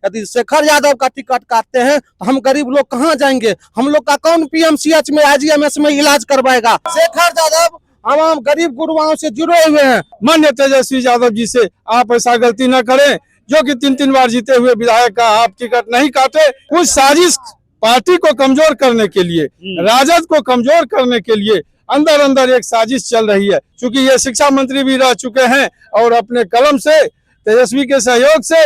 यदि शेखर यादव का टिकट काटते हैं तो हम गरीब लोग कहाँ जाएंगे? हम लोग का कौन पीएमसीएच में आईजीएमएस में इलाज करवाएगा? शेखर यादव हम गरीब गुरुआओं से जुड़े हुए हैं। माननीय तेजस्वी यादव जी से आप ऐसा गलती न करें, जो कि 3 बार जीते हुए विधायक का आप टिकट नहीं काटे। कुछ साजिश पार्टी को कमजोर करने के लिए, राजद को कमजोर करने के लिए अंदर अंदर एक साजिश चल रही है। क्योंकि ये शिक्षा मंत्री भी रह चुके हैं और अपने कलम से तेजस्वी के सहयोग से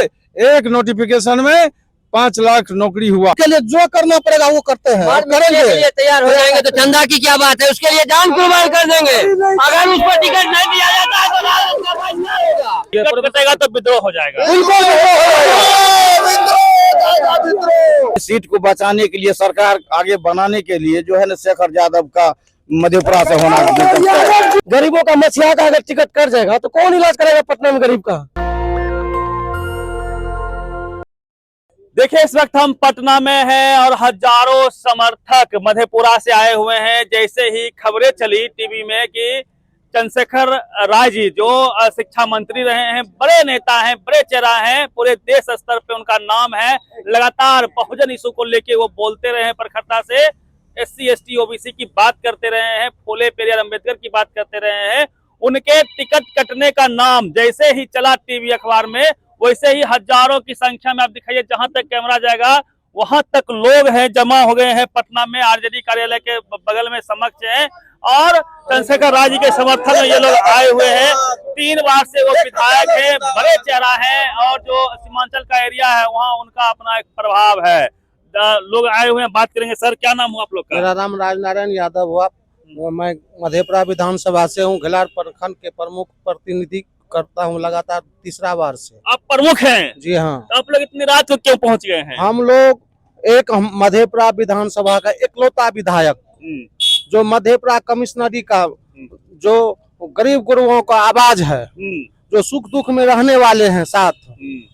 एक नोटिफिकेशन में 5 लाख नौकरी हुआ। के लिए जो करना पड़ेगा वो करते हैं और करेंगे। तैयार हो जाएंगे तो चंदा की क्या बात है, उसके लिए जान कुर्बान कर देंगे। अगर उस पर टिकट नहीं दिया जाता है तो राजद का फैसला होगा। टिकट कटेगा तो विद्रोह हो जाएगा। सीट को बचाने के लिए, सरकार आगे बनाने के लिए जो है ना, शेखर यादव का मधेपुरा से होना। गरीबों का मसीहा का अगर टिकट कट जाएगा तो कौन इलाज करेगा पटना में गरीब का? देखिए, इस वक्त हम पटना में हैं और हजारों समर्थक मधेपुरा से आए हुए हैं। जैसे ही खबरें चली टीवी में कि चंद्रशेखर राय जी जो शिक्षा मंत्री रहे हैं, बड़े नेता हैं, बड़े चेहरा हैं, पूरे देश स्तर पे उनका नाम है, लगातार बहुजन इशू को लेके वो बोलते रहे हैं, प्रखरता से SC ST OBC की बात करते रहे हैं, फूले पेरियार अम्बेडकर की बात करते रहे हैं। उनके टिकट कटने का नाम जैसे ही चला टीवी अखबार में, वैसे ही हजारों की संख्या में, आप दिखाइए जहां तक कैमरा जाएगा वहां तक लोग हैं, जमा हो गए हैं पटना में। RJD कार्यालय के बगल में समक्ष है और चंद्रशेखर राय जी के समर्थन में ये लोग आए हुए हैं। 3 बार से वो विधायक है, बड़े चेहरा है और जो सीमांचल का एरिया है वहाँ उनका अपना एक प्रभाव है। लोग आए हुए हैं, बात करेंगे। सर, क्या नाम हुआ आप लोग का? मेरा नाम राजनारायण यादव हुआ। मैं मधेपुरा विधानसभा से हूँ, घिलार प्रखंड के प्रमुख प्रतिनिधि करता हूँ लगातार 3रा बार से। आप प्रमुख हैं? जी हाँ। तो आप लोग इतनी रात को क्यों पहुंच गए हैं? हम लोग एक मधेपुरा विधानसभा का इकलौता विधायक, जो मधेपुरा कमिश्नरी का, जो गरीब गुरुओं का आवाज है, जो सुख दुख में रहने वाले हैं साथ।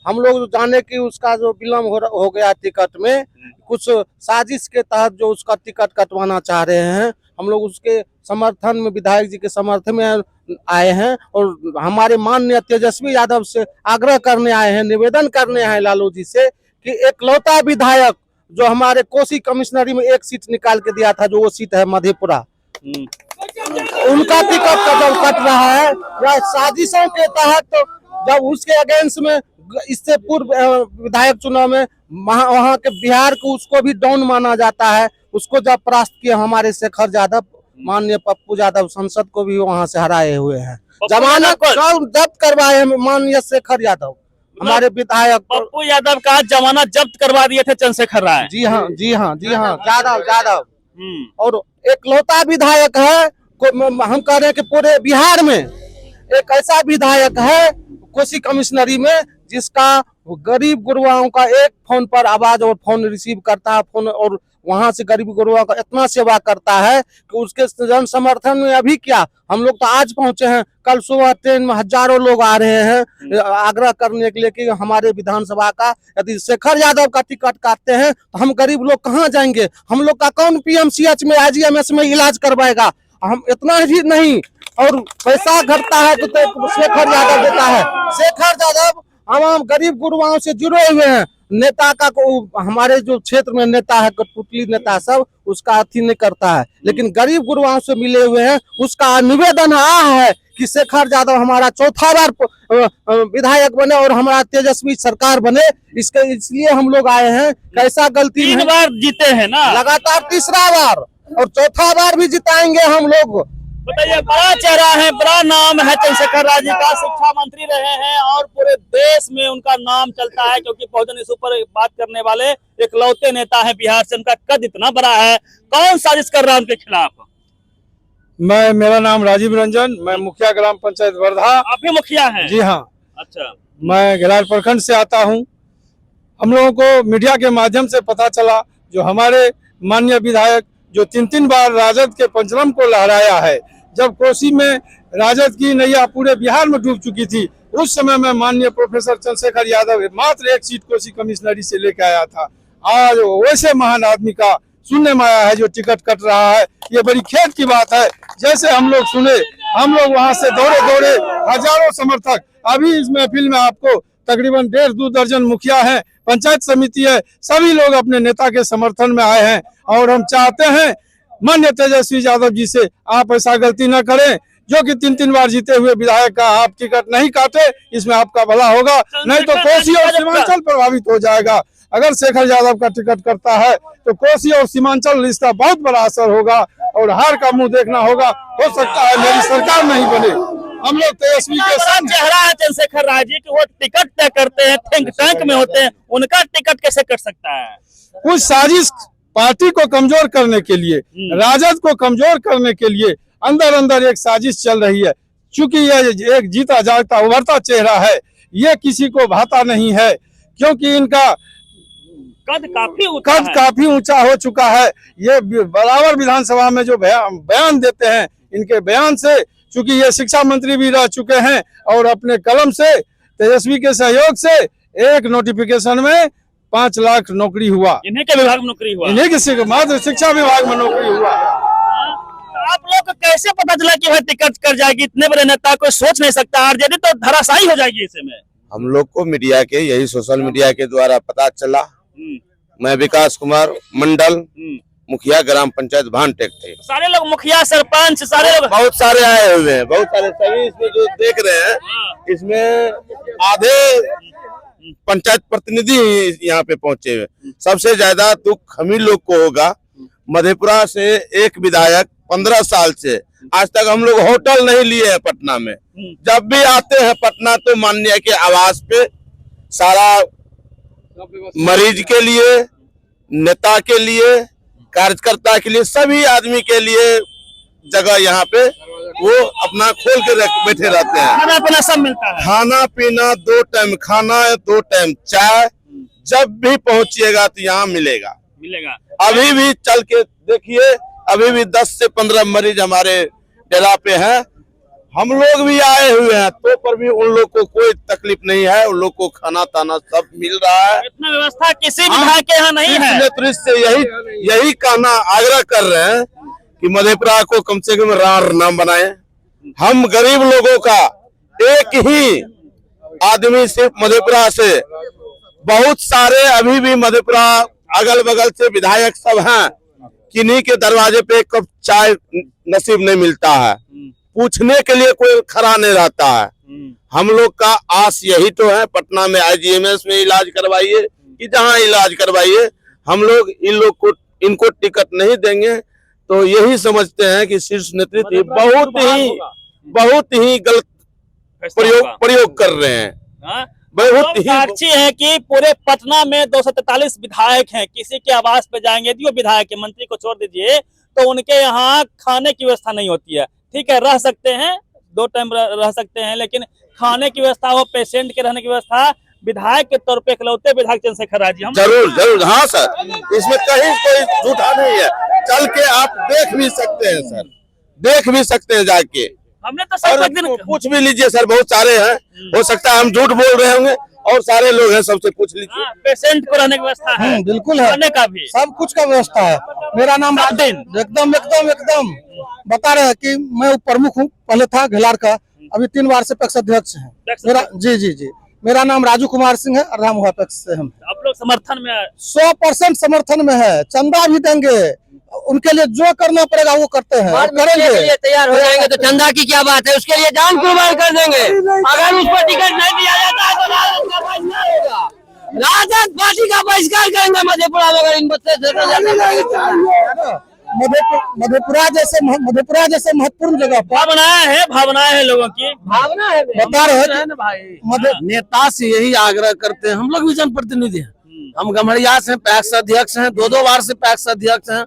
हम लोग जाने कि उसका जो विलम्ब हो गया टिकट में, कुछ साजिश के तहत जो उसका टिकट कटवाना चाह रहे हैं, हम लोग उसके समर्थन में, विधायक जी के समर्थन में आए हैं और हमारे माननीय तेजस्वी यादव से आग्रह करने आए हैं, निवेदन करने आए लालू जी से कि एकलौता विधायक जो हमारे कोसी कमिश्नरी में एक सीट निकाल के दिया था, जो वो सीट है मधेपुरा, उनका टिकट जब कट रहा है या साजिशों के तहत, जब उसके अगेंस्ट में इससे पूर्व विधायक चुनाव में वहाँ के बिहार को उसको भी डाउन माना जाता है, उसको जब परास्त किया हमारे शेखर यादव, माननीय पप्पू यादव संसद को भी वहाँ से हराए हुए हैं। जमानत जब्त करवाए माननीय शेखर यादव, हमारे विधायक पप्पू यादव का जमानत जब्त करवा दिए थे चंद्रशेखर राय। जी हाँ, जी हाँ, जी हाँ, यादव और एकलौता विधायक है। हम कह रहे हैं कि पूरे बिहार में एक ऐसा विधायक है कोसी कमिश्नरी में, जिसका गरीब गुरुआओं का एक फोन पर आवाज और फोन रिसीव करता है, फोन, और वहां से गरीब गुरुआओं का इतना सेवा करता है कि उसके जन समर्थन में अभी क्या, हम लोग तो आज पहुंचे हैं, कल सुबह ट्रेन में हजारों लोग आ रहे हैं आग्रह करने के लिए कि हमारे विधानसभा का यदि शेखर यादव का टिकट काटते हैं तो हम गरीब लोग कहाँ जाएंगे? हम लोग का कौन पीएमसीएच में आईजीएमएस में इलाज करवाएगा? हम इतना ही नहीं, और पैसा घटता है तो शेखर यादव देता है। शेखर यादव हम गरीब गुरुआओं से जुड़े हुए हैं। नेता का हमारे जो क्षेत्र में नेता है, कठपुतली नेता सब, उसका अथी नहीं करता है, लेकिन गरीब गुरुआओं से मिले हुए हैं। उसका निवेदन है कि शेखर यादव हमारा 4था बार विधायक बने और हमारा तेजस्वी सरकार बने। इसलिए हम लोग आए हैं। कैसा गलती 3 बार जीते हैं ना, लगातार 3रा बार, और 4था बार भी जिताएंगे हम लोग। बताइए, बड़ा चेहरा है, बड़ा नाम है चंद्रशेखर राय जी का, शिक्षा मंत्री रहे हैं और पूरे देश में उनका नाम चलता है, क्योंकि बहुजन इशू पर बात करने वाले इकलौते नेता है बिहार से। उनका कद इतना बड़ा है, कौन साजिश कर रहा है उनके खिलाफ? मेरा नाम राजीव रंजन, मैं मुखिया ग्राम पंचायत वर्धा। आप भी मुखिया हैं? जी हाँ। अच्छा। मैं घिलार प्रखंड से आता हूँ। हम लोगों को मीडिया के माध्यम से पता चला, जो हमारे माननीय विधायक जो 3 बार राजद के पंचरम को लहराया है, जब कोसी में राजद की नैया पूरे बिहार में डूब चुकी थी, उस समय में माननीय प्रोफेसर चंद्रशेखर यादव मात्र 1 सीट कोसी कमिश्नरी से लेकर आया था। आज वैसे महान आदमी का सुनने में आया है जो टिकट कट रहा है, ये बड़ी खेद की बात है। जैसे हम लोग सुने, हम लोग वहां से दौड़े हजारों समर्थक, अभी इस महफिल में आपको तकरीबन 1.5-2 दर्जन मुखिया हैं, पंचायत समिति है, सभी लोग अपने नेता के समर्थन में आए हैं। और हम चाहते हैं माननीय तेजस्वी यादव जी से, आप ऐसा गलती न करें, जो कि 3 बार जीते हुए विधायक का आप टिकट नहीं काटे, इसमें आपका भला होगा, नहीं तो कोसी और सीमांचल प्रभावित हो जाएगा। अगर शेखर यादव का टिकट करता है तो कोसी और सीमांचल इसका बहुत बड़ा असर होगा और हार का मुंह देखना होगा। हो सकता है मेरी सरकार नहीं बने। हम लोग तेजस्वी के साथ चेहरा है चंद्रशेखर राय जी की, वो टिकट तय करते हैं, थिंक टैंक में होते हैं, उनका टिकट कैसे कट सकता है? कुछ साजिश पार्टी को कमजोर करने के लिए, राजद को कमजोर करने के लिए अंदर अंदर एक साजिश चल रही है। चूंकि यह एक जीता जागता उभरता चेहरा है, ये किसी को भाता नहीं है, क्योंकि इनका कद काफी ऊंचा हो चुका है। ये बराबर विधानसभा में जो बयान देते हैं, इनके बयान से, चूंकि ये शिक्षा मंत्री भी रह चुके हैं और अपने कलम से, तेजस्वी के सहयोग से एक नोटिफिकेशन में 5 लाख नौकरी हुआ, इन्हीं के विभाग में नौकरी हुआ, इन्हीं की मात्र शिक्षा विभाग में नौकरी हुआ। आप लोग को कैसे पता चला कि भाई टिकट कर जाएगी? इतने बड़े नेता कोई सोच नहीं सकता, आरजेडी तो धराशायी हो जाएगी ऐसे में। हम लोग को मीडिया के, यही सोशल मीडिया के द्वारा पता चला। मैं विकास कुमार मंडल, मुखिया ग्राम पंचायत भानटेक थे। सारे लोग मुखिया, सरपंच, सारे लोग बहुत सारे आए हुए हैं, बहुत सारे, सभी इसमें जो देख रहे हैं, इसमें आधे पंचायत प्रतिनिधि यहाँ पे पहुंचे हुए। सबसे ज्यादा दुख हम ही लोग को होगा। मधेपुरा से एक विधायक 15 साल से आज तक हम लोग होटल नहीं लिए हैं पटना में। जब भी आते हैं पटना तो माननीय के आवास पे सारा मरीज के लिए, नेता के लिए, कार्यकर्ता के लिए, सभी आदमी के लिए जगह यहाँ पे वो अपना खोल के बैठे रहते हैं। खाना पीना सब मिलता है, खाना पीना, 2 टाइम खाना, 2 टाइम चाय, जब भी पहुंचिएगा तो यहाँ मिलेगा। अभी भी चल के देखिए, अभी भी 10 से 15 मरीज हमारे डेरा पे हैं। हम लोग भी आए हुए हैं तो पर भी उन लोग को कोई तकलीफ नहीं है, उन लोग को खाना ताना सब मिल रहा है। इतना व्यवस्था किसी विभाग के यहाँ नहीं है। नेतृत्व से यही कहना, आग्रह कर रहे हैं कि मधेपुरा को कम से कम रार नाम बनाए। हम गरीब लोगों का एक ही आदमी सिर्फ मधेपुरा से, बहुत सारे अभी भी मधेपुरा अगल बगल से विधायक सब हैं, किन्हीं के दरवाजे पे एक कप चाय नसीब नहीं मिलता है, पूछने के लिए कोई खड़ा नहीं रहता है। हम लोग का आस यही तो है, पटना में IGMS में इलाज करवाइए कि जहाँ इलाज करवाइए, हम लोग इनको टिकट नहीं देंगे। तो यही समझते हैं कि शीर्ष नेतृत्व बहुत ही गलत प्रयोग कर रहे हैं। बहुत ही साक्षी है कि पूरे पटना में 243 विधायक हैं, किसी के आवास पे जाएंगे, जो विधायक के, मंत्री को छोड़ दीजिए, तो उनके यहाँ खाने की व्यवस्था नहीं होती है। ठीक है, रह सकते हैं, 2 टाइम रह सकते हैं, लेकिन खाने की व्यवस्था हो, पेशेंट के रहने की व्यवस्था, विधायक के तौर पे इकलौते विधायक चंद्रशेखर राय जी। जरूर, हाँ सर, इसमें कहीं कोई झूठा नहीं है। चल के आप देख भी सकते हैं सर, देख भी सकते हैं जाके। हमने तो सब दिन पूछ भी लीजिए सर, बहुत सारे हैं, हो सकता है हम झूठ बोल रहे होंगे और सारे लोग हैं, सबसे पूछ लीजिए। पेशेंट को रहने की व्यवस्था है, बिल्कुल है, खाने का भी, सब कुछ का व्यवस्था है। मेरा नाम एकदम बता रहे हैं कि मैं प्रमुख हूँ, पहले था घेलार का, अभी 3 बार से पैक्स अध्यक्ष है मेरा। जी, मेरा नाम राजू कुमार सिंह है, राम हुआ पैक्स से हम। आप लोग समर्थन में 100% समर्थन में है, चंदा भी देंगे, उनके लिए जो करना पड़ेगा वो करते हैं, करेंगे। तैयार हो जाएंगे तो चंदा की क्या बात है, उसके लिए जान कुर्बान कर देंगे। अगर उस पर टिकट नहीं दिया जाता है तो राजद का बहिष्कार होगा, राजद पार्टी का बहिष्कार करेंगे मधेपुरा में। अगर इन बच्चे मधेपुरा जैसे महत्वपूर्ण जगह पर भावनाएं हैं लोगों की, भावना है, बता रहे हैं नेता से यही आग्रह करते हैं। हम लोग भी जनप्रतिनिधि हैं, हम गम्हरिया से पैक्स अध्यक्ष हैं, 2 बार से पैक्स अध्यक्ष हैं,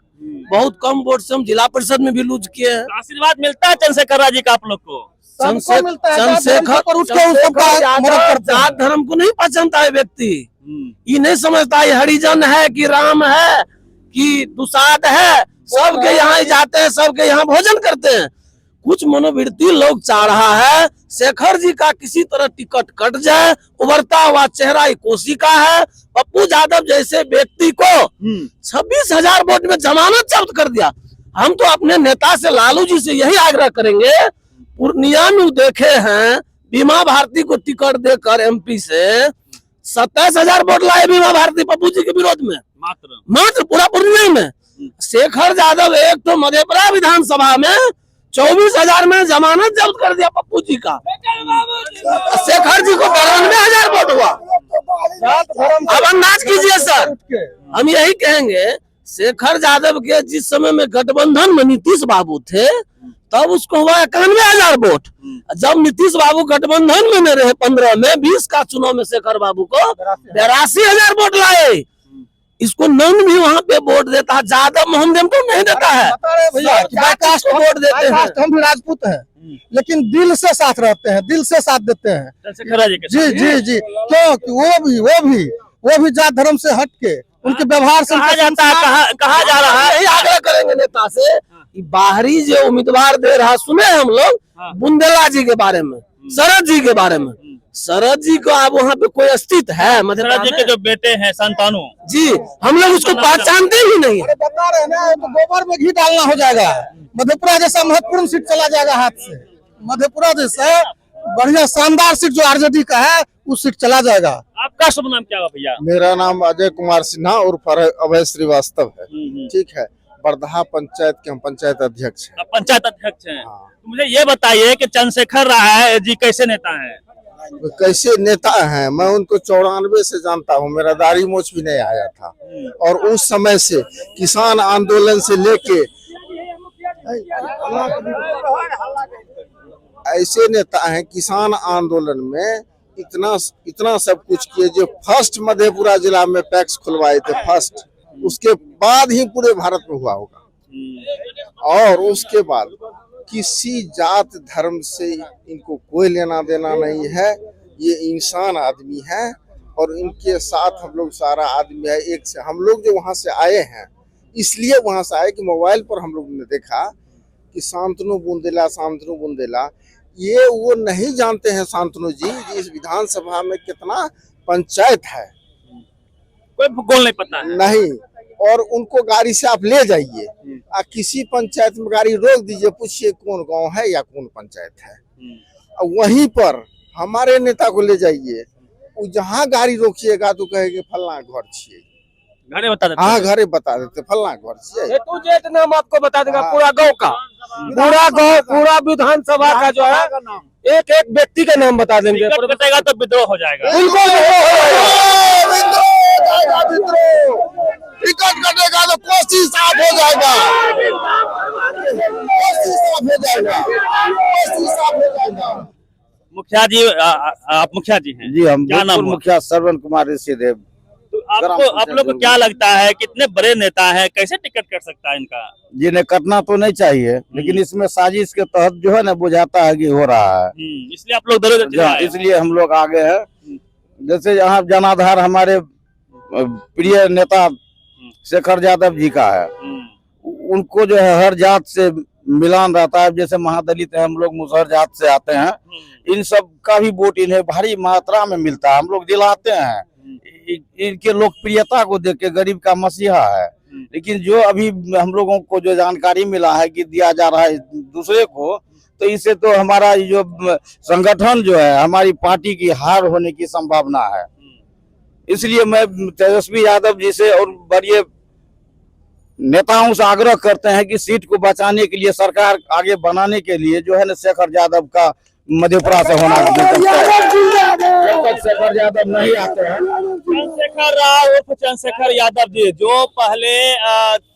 बहुत कम वोट से हम जिला परिषद में भी लूज किए हैं। आशीर्वाद मिलता है चंद्रशेखर राय जी का आप लोग को? जात धर्म को नहीं पहचानता है व्यक्ति, ये नहीं समझता है हरिजन है कि राम है कि दुसाद है, सबके यहाँ जाते हैं, सबके यहाँ भोजन करते हैं। कुछ मनोवृत्ति लोग चाह रहा है शेखर जी का किसी तरह टिकट कट जाए, उभरता हुआ चेहरा कोसी का है। पप्पू यादव जैसे व्यक्ति को 26,000 वोट में जमानत जब्त कर दिया। हम तो अपने नेता से, लालू जी से यही आग्रह करेंगे, पूर्णिया में देखे हैं बीमा भारती को टिकट देकर MP से 27,000 वोट लाए बीमा भारती पप्पू जी के विरोध में, मात्र पूरा पूर्णिया में। शेखर यादव एक तो मधेपुरा विधानसभा में 24,000 में जमानत जब्त कर दिया पप्पू जी का। शेखर जी को 92,000 वोट हुआ। अब अंदाज कीजिए सर, हम यही कहेंगे शेखर यादव के जिस समय में गठबंधन में नीतीश बाबू थे तब उसको हुआ 91,000 वोट। जब नीतीश बाबू गठबंधन में न रहे 15 में 20 का चुनाव में शेखर बाबू को 82,000 वोट लाए। इसको नन भी वहाँ पे वोट देता है, यादव मोहम्मद को नहीं देता है, वोट देते हैं। हम भी राजपूत हैं लेकिन दिल से साथ रहते हैं, दिल से साथ देते हैं। जी जी जी, क्योंकि वो भी जात धर्म से हट के उनके व्यवहार से कहा जाता है, कहा जा रहा है, यही आग्रह करेंगे नेता से कि बाहरी जो उम्मीदवार दे रहा, सुने हम लोग बुंदेला जी के बारे में, शरद जी के बारे में। शरद जी को अब वहाँ पे कोई अस्तित्व है मधेपुरा शरद जी के जो बेटे हैं संतानु जी, हम लोग उसको पहचानते ही नहीं। अरे बता रहे हैं ना, तो गोबर में घी डालना हो जाएगा। मधेपुरा जैसा महत्वपूर्ण सीट चला जाएगा हाथ से। मधेपुरा जैसा बढ़िया शानदार सीट जो आरजेडी का है उस सीट चला जाएगा। आपका शुभ नाम क्या हुआ भैया? मेरा नाम अजय कुमार सिन्हा उर्फ अभय श्रीवास्तव है। ठीक है, बरदहा पंचायत के हम पंचायत अध्यक्ष हैं। आप पंचायत अध्यक्ष हैं। तो मुझे ये बताइए कि चंद्रशेखर राय जी कैसे नेता हैं? कैसे नेता हैं, मैं उनको 94 से जानता हूँ, मेरा दाढ़ी मोछ भी नहीं आया था। और उस समय से किसान आंदोलन से लेके ऐसे नेता हैं, किसान आंदोलन में इतना सब कुछ किए। जो फर्स्ट मधेपुरा जिला में पैक्स खुलवाए थे फर्स्ट, उसके बाद ही पूरे भारत में हुआ होगा। और उसके बाद किसी जात धर्म से इनको कोई लेना देना नहीं है। ये इंसान आदमी है और इनके साथ हम लोग सारा आदमी है। एक से हम लोग जो वहां से आए हैं, इसलिए वहां से आए कि मोबाइल पर हम लोग ने देखा कि शांतनु बुंदेला, ये वो नहीं जानते हैं शांतनु जी इस विधानसभा में कितना पंचायत है, कोई भूगोल नहीं पता है। नहीं। और उनको गाड़ी से आप ले जाइए, किसी पंचायत में गाड़ी रोक दीजिए, पूछिए कौन गांव है या कौन पंचायत है। वहीं पर हमारे नेता को ले जाइए, जहाँ गाड़ी रोकिएगा तो कहेंगे फलना घर छिए, घरे बता देते। हाँ घरे बता देते फलना घर छिए। तू जेठ नाम आपको बता देगा पूरा गांव का, पूरा गांव, पूरा विधानसभा का जो है एक एक व्यक्ति का नाम बता देंगे। टिकट कटेगा तो विद्रोह हो जाएगा। टिकट कटेगा तो कोशिश साफ हो जाएगा, कोशिश साफ हो जाएगा, कोशिश साफ हो जाएगा। मुखिया जी, आप मुखिया जी हैं? जी, हम क्या नाम हुआ? मुखिया श्रवण कुमार ऋषिदेव। तो आप लोग को क्या लगता है कितने बड़े नेता हैं, कैसे टिकट कट सकता है इनका? जिन्हें कटना तो नहीं चाहिए, लेकिन इसमें साजिश के तहत जो है ना बुझाता है कि हो रहा है, इसलिए आप लोग दरों इसलिए हम लोग आगे हैं। जैसे यहाँ जनाधार हमारे प्रिय नेता शेखर यादव जी का है, उनको जो है हर जात से मिलान रहता है। जैसे महादलित है, हम लोग मुसहर जात से आते हैं, इन सब का भी वोट इन्हें भारी मात्रा में मिलता है, हम लोग दिलाते हैं। इनके लोकप्रियता को देख के गरीब का मसीहा है। लेकिन जो अभी हम लोगों को जो जानकारी मिला है कि दिया जा रहा है दूसरे को, तो इससे तो हमारा जो संगठन जो है, हमारी पार्टी की हार होने की संभावना है। इसलिए मैं तेजस्वी यादव जी से और बड़े नेताओं से आग्रह करते हैं कि सीट को बचाने के लिए, सरकार आगे बनाने के लिए जो है ना शेखर यादव का मधेपुरा से होना। शेखर यादव नहीं आते हैं, चंद्रशेखर राव उर्फ चंद्रशेखर यादव जी जो पहले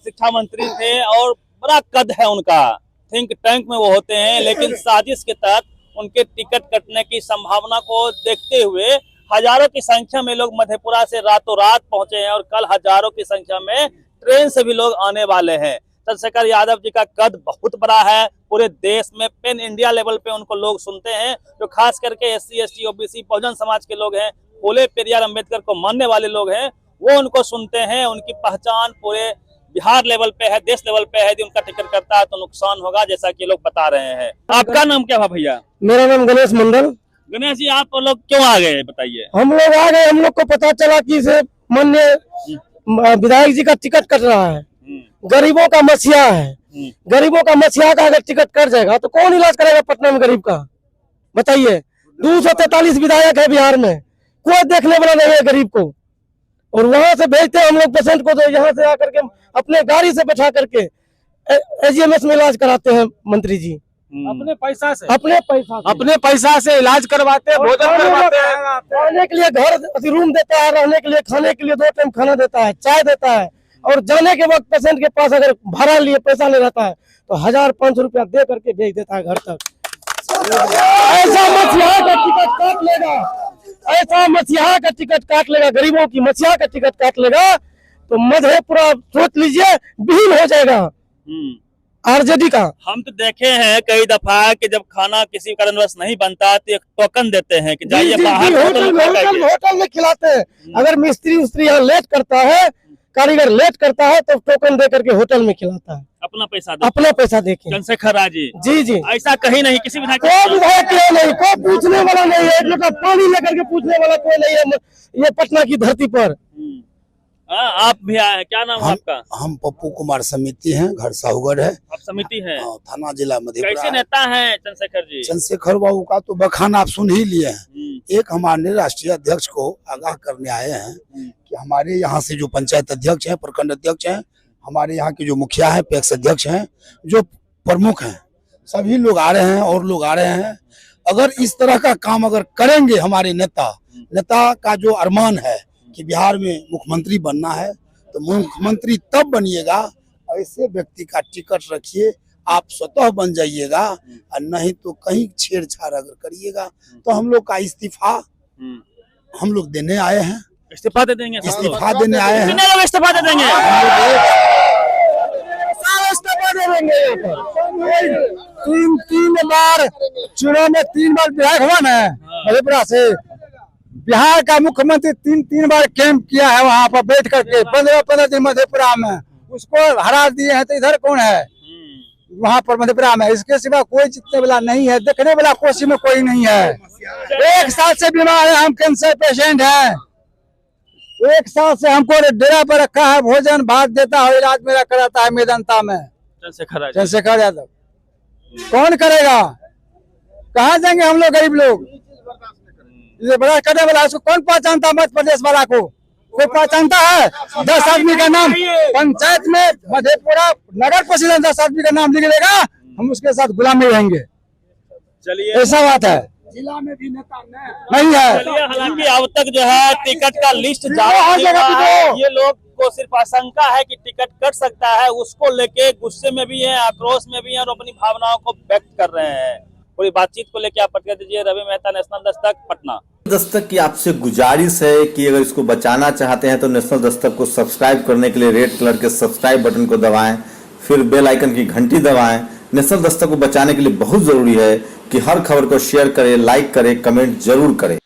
शिक्षा मंत्री थे और बड़ा कद है उनका, थिंक टैंक में वो होते हैं, लेकिन साजिश के तहत उनके टिकट कटने की संभावना को देखते हुए हजारों की संख्या में लोग मधेपुरा से रातों रात पहुंचे हैं और कल हजारों की संख्या में ट्रेन से भी लोग आने वाले हैं। चंद्रशेखर यादव जी का कद बहुत बड़ा है, पूरे देश में पेन इंडिया लेवल पे उनको लोग सुनते हैं, जो खास करके SC ST OBC Bahujan Samaj के लोग हैं, फूले पेरियार अम्बेडकर को मानने वाले लोग हैं, वो उनको सुनते हैं। उनकी पहचान पूरे बिहार लेवल पे है, देश लेवल पे है। यदि उनका टिकट करता है तो नुकसान होगा, जैसा कि लोग बता रहे हैं। आपका नाम क्या है भैया? मेरा नाम गणेश मंडल। गणेश जी, आप लोग क्यों आ गए बताइए? हम लोग आ गए, हम लोग को पता चला कि इसे माननीय विधायक जी का टिकट कट रहा है, गरीबों का मसीहा है। गरीबों का मसीहा का अगर टिकट कट जाएगा तो कौन इलाज करेगा पटना में गरीब का? बताइए, 243 विधायक है बिहार में, कोई देखने वाला नहीं है गरीब को। और वहां से भेजते हैं हम लोग पेशेंट को, तो यहाँ से आकर के अपने गाड़ी से बैठा करके एजीएमएस में इलाज कराते हैं मंत्री जी। अपने पैसा से अपने पैसा से इलाज करवाते हैं, भोजन करवाते हैं, रहने के लिए घर रूम देता है, रहने के लिए, खाने के लिए 2 टाइम खाना देता है, चाय देता है। और जाने के वक्त पेशेंट के पास अगर भाड़ा लिए पैसा नहीं रहता है तो 1000-500 रुपया दे करके भेज देता है घर तक। ऐसा मसीहा का टिकट काट लेगा, ऐसा मसीहा का टिकट काट लेगा, गरीबों की मसीहा का टिकट काट लेगा तो मधेपुरा सोच लीजिए विहीन हो जाएगा आरजेडी का। हम तो देखे हैं कई दफा कि जब खाना किसी कारणवश नहीं बनता तो एक टोकन देते हैं कि जाइए बाहर होटल में खिलाते हैं। अगर मिस्त्री उस्त्री यहाँ लेट करता है, कारीगर लेट करता है तो टोकन दे करके होटल में खिलाता है, अपना पैसा देके। चंद्रशेखर राज जी ऐसा कहीं नहीं, किसी विधायक कोई विधायक नहीं, कोई पूछने वाला नहीं है, एक लोटा पानी लेकर के पूछने वाला कोई नहीं है ये पटना की धरती पर। आप भी आए हैं, क्या नाम है आपका? हम पप्पू कुमार समिति हैं, घर साहूगढ़ है। आप समिति हैं? थाना जिला मधेपुरा। कैसे नेता हैं चंद्रशेखर जी? चंद्रशेखर बाबू का तो बखान आप सुन ही लिए हैं। एक हमारे राष्ट्रीय अध्यक्ष को आगाह करने आए हैं कि हमारे यहाँ से जो पंचायत अध्यक्ष हैं, प्रखंड अध्यक्ष हैं, हमारे यहाँ के जो मुखिया हैं, पैक्स अध्यक्ष हैं, जो प्रमुख हैं, सभी लोग आ रहे हैं और लोग आ रहे हैं। अगर इस तरह का काम अगर करेंगे हमारे नेता का जो अरमान है कि बिहार में मुख्यमंत्री बनना है तो मुख्यमंत्री तब बनिएगा, ऐसे व्यक्ति का टिकट रखिए, आप स्वतः बन जाइएगा, और नहीं तो कहीं छेड़छाड़ अगर करिएगा तो हम लोग का इस्तीफा हम लोग देने आए हैं। इस्तीफा दे देंगे? इस्तीफा देने आए हैं। कितने लोग इस्तीफा दे देंगे? तीन बार चुनाव में 3 बार विधायक हुआ ना मधेपुरा से। बिहार का मुख्यमंत्री 3 बार कैंप किया है वहाँ पर बैठ करके 15 दिन मधेपुरा में, उसको हरा दिए हैं। तो इधर कौन है वहाँ पर मधेपुरा में? इसके सिवा कोई जीतने वाला नहीं है, देखने वाला कोसी में कोई नहीं है। 1 साल से बीमार है, हम कैंसर पेशेंट हैं। 1 साल से हमको डेरा पर रखा है, भोजन भात देता है, इलाज मेरा कराता है मेदनता में चंद्रशेखर यादव। कौन करेगा? कहाँ जाएंगे हम लोग गरीब लोग? ये बड़ा करने वाला उसको कौन पहचानता? मध्य प्रदेश वाला को कोई पहचानता है? 10 आदमी का नाम पंचायत में मधेपुरा नगर परिषद 10 आदमी का नाम लिख लेगा, हम उसके साथ गुलाम नहीं रहेंगे। चलिए, ऐसा बात है। जिला में भी नेता नहीं है। हालांकि अब तक जो है टिकट का लिस्ट जारी नहीं हुआ है। ये लोग को सिर्फ आशंका है कि टिकट कट सकता है, उसको लेके गुस्से में भी है, आक्रोश में भी है और अपनी भावनाओं को व्यक्त कर रहे हैं। पूरी बातचीत को लेकर आप प्रतिक्रिया दीजिए। रवि मेहता, नेशनल दस्तक, पटना। दस्तक की आपसे गुजारिश है कि अगर इसको बचाना चाहते हैं तो नेशनल दस्तक को सब्सक्राइब करने के लिए रेड कलर के सब्सक्राइब बटन को दबाएं, फिर बेल आइकन की घंटी दबाएं। नेशनल दस्तक को बचाने के लिए बहुत जरूरी है कि हर खबर को शेयर करें, लाइक करें, कमेंट जरूर करें।